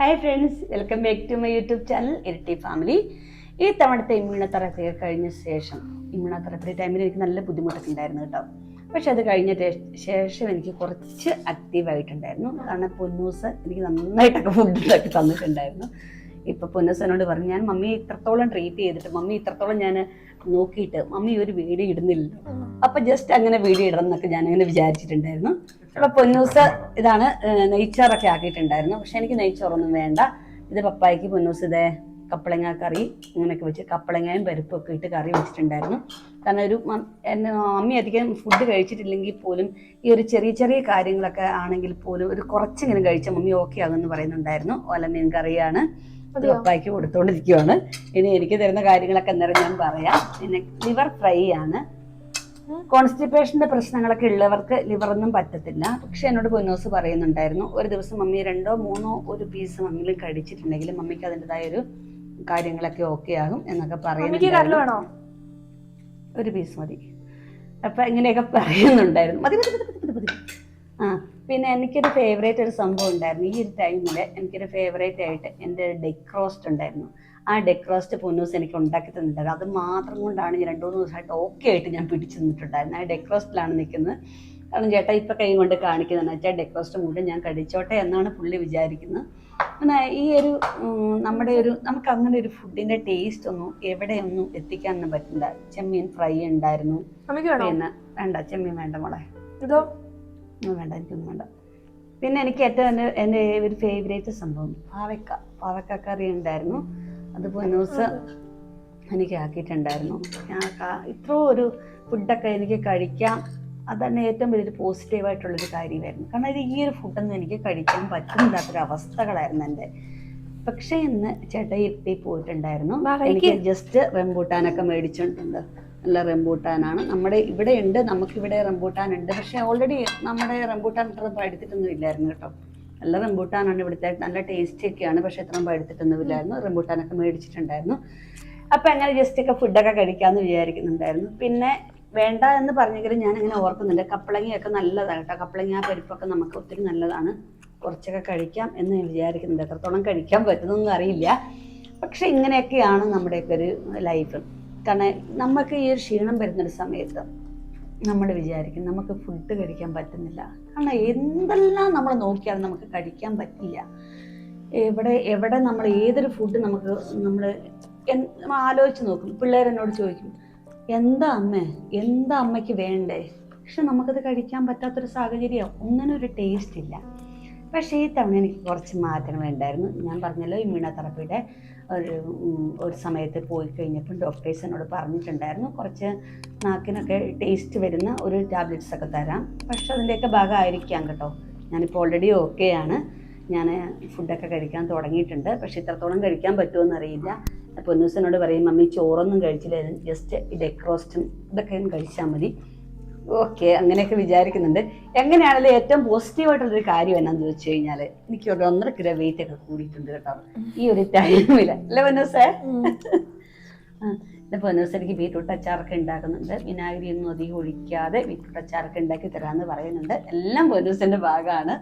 Hi friends, welcome back to my YouTube channel ഇരട്ടി family. ഈ തവണത്തെ ഇമ്മ്യൂണോതെറാപ്പി കഴിഞ്ഞ ശേഷം ഇമ്മ്യൂണോതെറാപ്പി ടൈമിൽ എനിക്ക് നല്ല ബുദ്ധിമുട്ടൊക്കെ ഉണ്ടായിരുന്നു കേട്ടോ. പക്ഷെ അത് കഴിഞ്ഞ ശേഷം എനിക്ക് കുറച്ച് ആക്റ്റീവായിട്ടുണ്ടായിരുന്നു. കാരണം പൊന്നൂസ് എനിക്ക് നന്നായിട്ടൊക്കെ ഫുഡ് ഉണ്ടാക്കി തന്നിട്ടുണ്ടായിരുന്നു. ഇപ്പം പൊന്നൂസിനോട് പറഞ്ഞു, ഞാൻ മമ്മിയെ ഇത്രത്തോളം ട്രീറ്റ് ചെയ്തിട്ട് മമ്മി ഇത്രത്തോളം ഞാൻ നോക്കിയിട്ട് മമ്മി ഒരു വീഡിയോ ഇടുന്നില്ലല്ലോ, അപ്പം ജസ്റ്റ് അങ്ങനെ വീഡിയോ ഇടണം എന്നൊക്കെ ഞാൻ അങ്ങനെ വിചാരിച്ചിട്ടുണ്ടായിരുന്നു. അപ്പം പൊന്നൂസ് ഇതാണ് നെയ്ച്ചോറൊക്കെ ആക്കിയിട്ടുണ്ടായിരുന്നു. പക്ഷെ എനിക്ക് നെയ്ച്ചോറൊന്നും വേണ്ട. ഇത് പപ്പായ്ക്ക് പൊന്നൂസ് ഇതേ കപ്പളങ്ങ കറി ഇങ്ങനെയൊക്കെ വെച്ച് കപ്പളങ്ങയും പരിപ്പൊക്കെ ഇട്ട് കറി വെച്ചിട്ടുണ്ടായിരുന്നു. കാരണം ഒരു മമ്മി അധികം ഫുഡ് കഴിച്ചിട്ടില്ലെങ്കിൽ പോലും ഈ ഒരു ചെറിയ ചെറിയ കാര്യങ്ങളൊക്കെ ആണെങ്കിൽ പോലും ഒരു കുറച്ചെങ്കിലും കഴിച്ച മമ്മി ഓക്കെ ആകുമെന്ന് പറയുന്നുണ്ടായിരുന്നു. ഓലമീൻ കറിയാണ്, അത് പപ്പായ്ക്ക് കൊടുത്തോണ്ടിരിക്കുവാണ്. ഇനി എനിക്ക് തരുന്ന കാര്യങ്ങളൊക്കെ അന്നേരം ഞാൻ പറയാം. പിന്നെ ലിവർ ഫ്രൈ ആണ്. കോൺസ്റ്റിപ്പേഷന്റെ പ്രശ്നങ്ങളൊക്കെ ഉള്ളവർക്ക് ലിവറൊന്നും പറ്റത്തില്ല. പക്ഷെ എന്നോട് പൊന്നൂസ് പറയുന്നുണ്ടായിരുന്നു, ഒരു ദിവസം മമ്മി 2-3 ഒരു പീസ് മമ്മിയിൽ കഴിച്ചിട്ടുണ്ടെങ്കിൽ മമ്മിക്ക് അതിൻ്റെതായ ഒരു കാര്യങ്ങളൊക്കെ ഓക്കെ ആകും എന്നൊക്കെ പറയുന്നുണ്ടായിരുന്നു. ഒരു പീസ് മതി. അപ്പൊ ഇങ്ങനെയൊക്കെ പറയുന്നുണ്ടായിരുന്നു. മതി മതി മതി മതി. പിന്നെ എനിക്കൊരു ഫേവറേറ്റ് ഒരു സംഭവം ഉണ്ടായിരുന്നു. ഈ ഒരു ടൈമിൽ എനിക്കൊരു ഫേവറേറ്റ് ആയിട്ട് എൻ്റെ ഡെക്ക് റോസ്റ്റ് ഉണ്ടായിരുന്നു. ആ ഡെക്ക് റോസ്റ്റ് പൊന്നൂസ് എനിക്ക് ഉണ്ടാക്കി തന്നിട്ടുണ്ടായിരുന്നു. അത് മാത്രം കൊണ്ടാണ് ഞാൻ 2-3 ദിവസമായിട്ട് ഓക്കെ ആയിട്ട് ഞാൻ പിടിച്ചു നിന്നിട്ടുണ്ടായിരുന്നു. ആ ഡെക്ക് റോസ്റ്റിലാണ് നിൽക്കുന്നത്. കാരണം ചേട്ടാ ഇപ്പം കൈ കൊണ്ട് കാണിക്കുന്നതെന്ന് വെച്ചാൽ ഡെക്ക് റോസ്റ്റ് മുഴുവൻ ഞാൻ കഴിച്ചോട്ടെ എന്നാണ് പുള്ളി വിചാരിക്കുന്നത്. പിന്നെ ഈ ഒരു നമ്മുടെ ഒരു നമുക്ക് അങ്ങനെ ഒരു ഫുഡിൻ്റെ ടേസ്റ്റ് ഒന്നും എവിടെയൊന്നും എത്തിക്കാനൊന്നും പറ്റില്ല. ചെമ്മീൻ ഫ്രൈ ഉണ്ടായിരുന്നു. പിന്നെ വേണ്ട, ചെമ്മീൻ വേണ്ട മോളെ, ഇതോ വേണ്ട, എനിക്കൊന്നും വേണ്ട. പിന്നെ എനിക്ക് ഏറ്റവും എൻ്റെ ഒരു ഫേവറേറ്റ് സംഭവം പാവക്ക കറി ഉണ്ടായിരുന്നു. അത് പൊന്നൂസ് എനിക്ക് ആക്കിയിട്ടുണ്ടായിരുന്നു. ഇത്രയും ഒരു ഫുഡൊക്കെ എനിക്ക് കഴിക്കാം, അതന്നെ ഏറ്റവും വലിയൊരു പോസിറ്റീവായിട്ടുള്ളൊരു കാര്യമായിരുന്നു. കാരണം ഇത് ഈ ഒരു ഫുഡൊന്നും എനിക്ക് കഴിക്കാൻ പറ്റുന്നില്ലാത്തൊരവസ്ഥകളായിരുന്നു എൻ്റെ. പക്ഷേ ഇന്ന് ചേട്ടായി പോയിട്ടുണ്ടായിരുന്നു. എനിക്ക് ജസ്റ്റ് റംബൂട്ടാനൊക്കെ മേടിച്ചിട്ടുണ്ട്. നല്ല റംബൂട്ടാനാണ്. നമ്മുടെ ഇവിടെ ഉണ്ട്, നമുക്കിവിടെ റംബൂട്ടാൻ ഉണ്ട്. പക്ഷെ ഓൾറെഡി നമ്മുടെ റംബൂട്ടാൻ ഇത്രയും പഴുത്തിട്ടൊന്നും ഇല്ലായിരുന്നു കേട്ടോ. നല്ല റംബൂട്ടാനാണ് ഇവിടുത്തെ, നല്ല ടേസ്റ്റി ഒക്കെയാണ്. പക്ഷെ ഇത്രയും പഴുത്തിട്ടൊന്നും ഇല്ലായിരുന്നു. റംബൂട്ടാനൊക്കെ മേടിച്ചിട്ടുണ്ടായിരുന്നു. അപ്പം അങ്ങനെ ജസ്റ്റൊക്കെ ഫുഡൊക്കെ കഴിക്കാമെന്ന് വിചാരിക്കുന്നുണ്ടായിരുന്നു. പിന്നെ വേണ്ട എന്ന് പറഞ്ഞെങ്കിലും ഞാൻ അങ്ങനെ ഓർക്കുന്നുണ്ട്, കപ്പളങ്ങയൊക്കെ നല്ലതാണ് കേട്ടോ. കപ്പളങ്ങ പരിപ്പൊക്കെ നമുക്ക് ഒത്തിരി നല്ലതാണ്. കുറച്ചൊക്കെ കഴിക്കാം എന്ന് ഞാൻ വിചാരിക്കുന്നുണ്ട്. എത്രത്തോളം കഴിക്കാൻ പറ്റുന്നൊന്നും അറിയില്ല. പക്ഷെ ഇങ്ങനെയൊക്കെയാണ് നമ്മുടെയൊക്കെ ഒരു ലൈഫ്. കാരണം നമുക്ക് ഈ ഒരു ക്ഷീണം വരുന്നൊരു സമയത്ത് നമ്മൾ വിചാരിക്കും നമുക്ക് ഫുഡ് കഴിക്കാൻ പറ്റുന്നില്ല. കാരണം എന്തെല്ലാം നമ്മൾ നോക്കിയാലും നമുക്ക് കഴിക്കാൻ പറ്റില്ല. എവിടെ നമ്മൾ ഏതൊരു ഫുഡ് നമ്മൾ ആലോചിച്ച് നോക്കും. പിള്ളേരെന്നോട് ചോദിക്കും, എന്താ അമ്മയ്ക്ക് വേണ്ടേ? പക്ഷെ നമുക്കത് കഴിക്കാൻ പറ്റാത്തൊരു സാഹചര്യം, ഒന്നിനും ഒരു ടേസ്റ്റ് ഇല്ല. പക്ഷേ ഈ തവണ എനിക്ക് കുറച്ച് മാറ്റങ്ങളുണ്ടായിരുന്നു. ഞാൻ പറഞ്ഞല്ലോ, ഇമ്മ്യൂണോതെറാപ്പിയുടെ ഒരു സമയത്ത് പോയി കഴിഞ്ഞപ്പോൾ ഡോക്ടേഴ്സ് എന്നോട് പറഞ്ഞിട്ടുണ്ടായിരുന്നു, കുറച്ച് നാക്കിനൊക്കെ ടേസ്റ്റ് വരുന്ന ഒരു ടാബ്ലറ്റ്സ് ഒക്കെ തരാം. പക്ഷെ അതിൻ്റെയൊക്കെ ഭാഗമായിരിക്കാം കേട്ടോ. ഞാനിപ്പോൾ ഓൾറെഡി ഓക്കെയാണ്. ഞാൻ ഫുഡൊക്കെ കഴിക്കാൻ തുടങ്ങിയിട്ടുണ്ട്. പക്ഷെ ഇത്രത്തോളം കഴിക്കാൻ പറ്റുമോ അറിയില്ല. പൊന്നൂസിനോട് പറയും, മമ്മി ചോറൊന്നും കഴിച്ചില്ല, ജസ്റ്റ് ഈ ഡെക്ക് റോസ്റ്റും ഇതൊക്കെ കഴിച്ചാൽ മതി. ഓക്കെ, അങ്ങനെയൊക്കെ വിചാരിക്കുന്നുണ്ട്. എങ്ങനെയാണെങ്കിലും ഏറ്റവും പോസിറ്റീവായിട്ടുള്ളൊരു കാര്യം എന്നാന്ന് ചോദിച്ചു കഴിഞ്ഞാൽ എനിക്ക് ഒരു 1.5 കിലോ വെയിറ്റ് ഒക്കെ കൂടിയിട്ടുണ്ട് കേട്ടോ ഈ ഒരു ടൈമിൽ. അല്ലേ പൊന്നൂസേ? പൊന്നൂസ് എനിക്ക് ബീറ്റ്റൂട്ട് അച്ചാറൊക്കെ ഉണ്ടാക്കുന്നുണ്ട്. വിനാഗിരി ഒന്നും അധികം ഒഴിക്കാതെ ബീറ്റ്റൂട്ട് അച്ചാറൊക്കെ ഉണ്ടാക്കി തരാമെന്ന് പറയുന്നുണ്ട്. എല്ലാം പൊന്നൂസിൻ്റെ ഭാഗമാണ്.